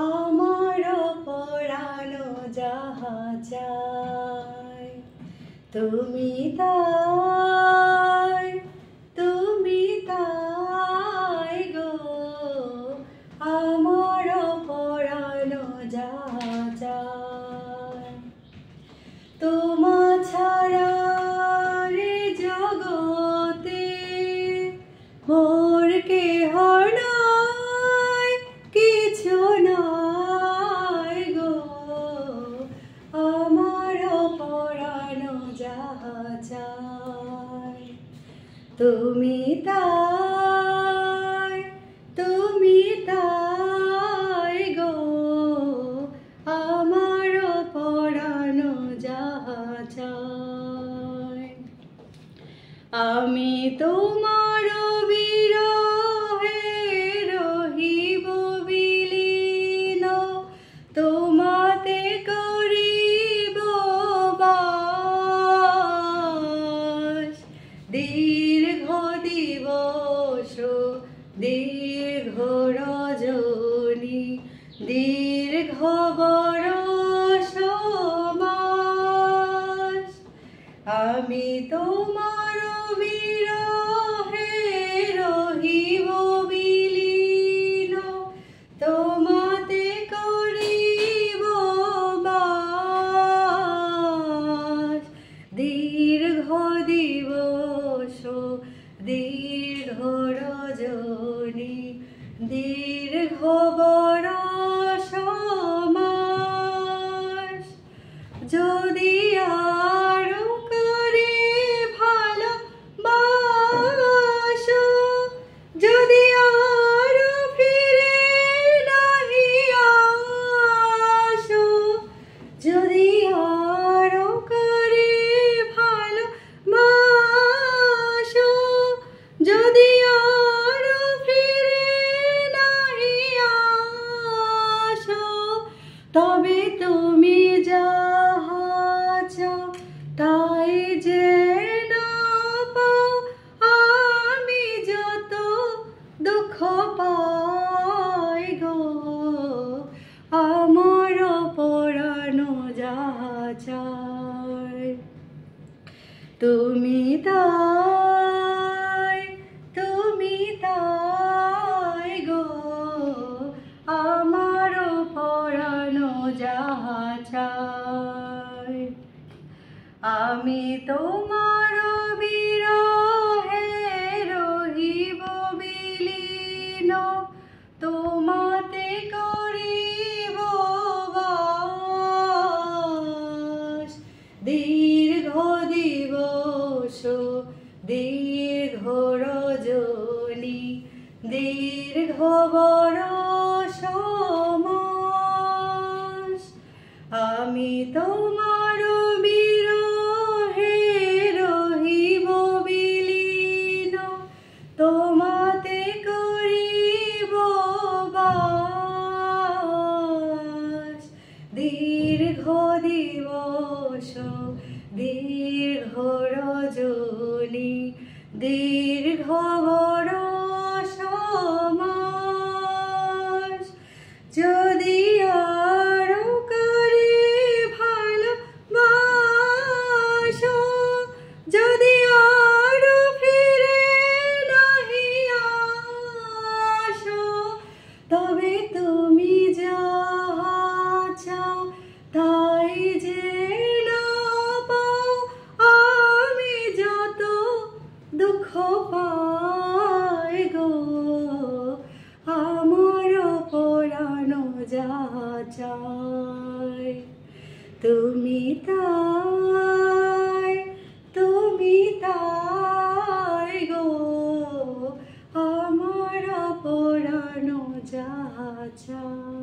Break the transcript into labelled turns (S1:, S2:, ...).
S1: আমার পরানো যাহা চায় তুমি তাই গো। আমার পরানো যাহা চায় তোমা ছাড়া রে জগতে মোর কেহ নাই, কিছু নাই গো। আমার পরানো যাহা চায় তুমি তাই গো। আমার পরানো যাহা চায় আমি তোমার বিরহে রহিব বিলীন, তোমাতে করিব বাস। দীর্ঘ দিবস দীর্ঘ রজনী দীর্ঘ বরষ মাস, আমি তোমার বিরহে রহিব বিলীন, তোমাতে করিব বাস। দীর্ঘ দিবস দীর্ঘ রজনী দীর্ঘ বরষ মাস, যদি আরো করে ভালোবাসো, যদি আরো ফিরে নাহি আসো, যদি আরো করে ভালোবাসো, যদি আরো ফিরে নাহি আসো, তবে তুমি যাহা চাও তাই যেন পাও। আমি যত দুঃখ পাই গো, আমার পরানো যাহা চায় তুমি তাই গো। আমার পরানো যাহা চায় আমি তোমার বিরহে রহিব বিলীন, তোমাতে করিব বাস। দীর্ঘ দিবস দীর্ঘ রজনী দীর্ঘ বরষ মাস, আমি তোমার বিরহে রহিব বিলীন, তোমাতে করিব বাস। দীর্ঘ দিবস দীর্ঘ রজনী দীর্ঘ বরষ মাস, যদি আরো করে ভালোবাসো, যদি আরো ফিরে নাহি আসো, তবে তুমি যাহা চাও তাই যেন পাও। আমি যত দুঃখ পাই গো, আমার পরানো যাহা চায় তুমি তাই গো। আমার পরানো যাহা চায়।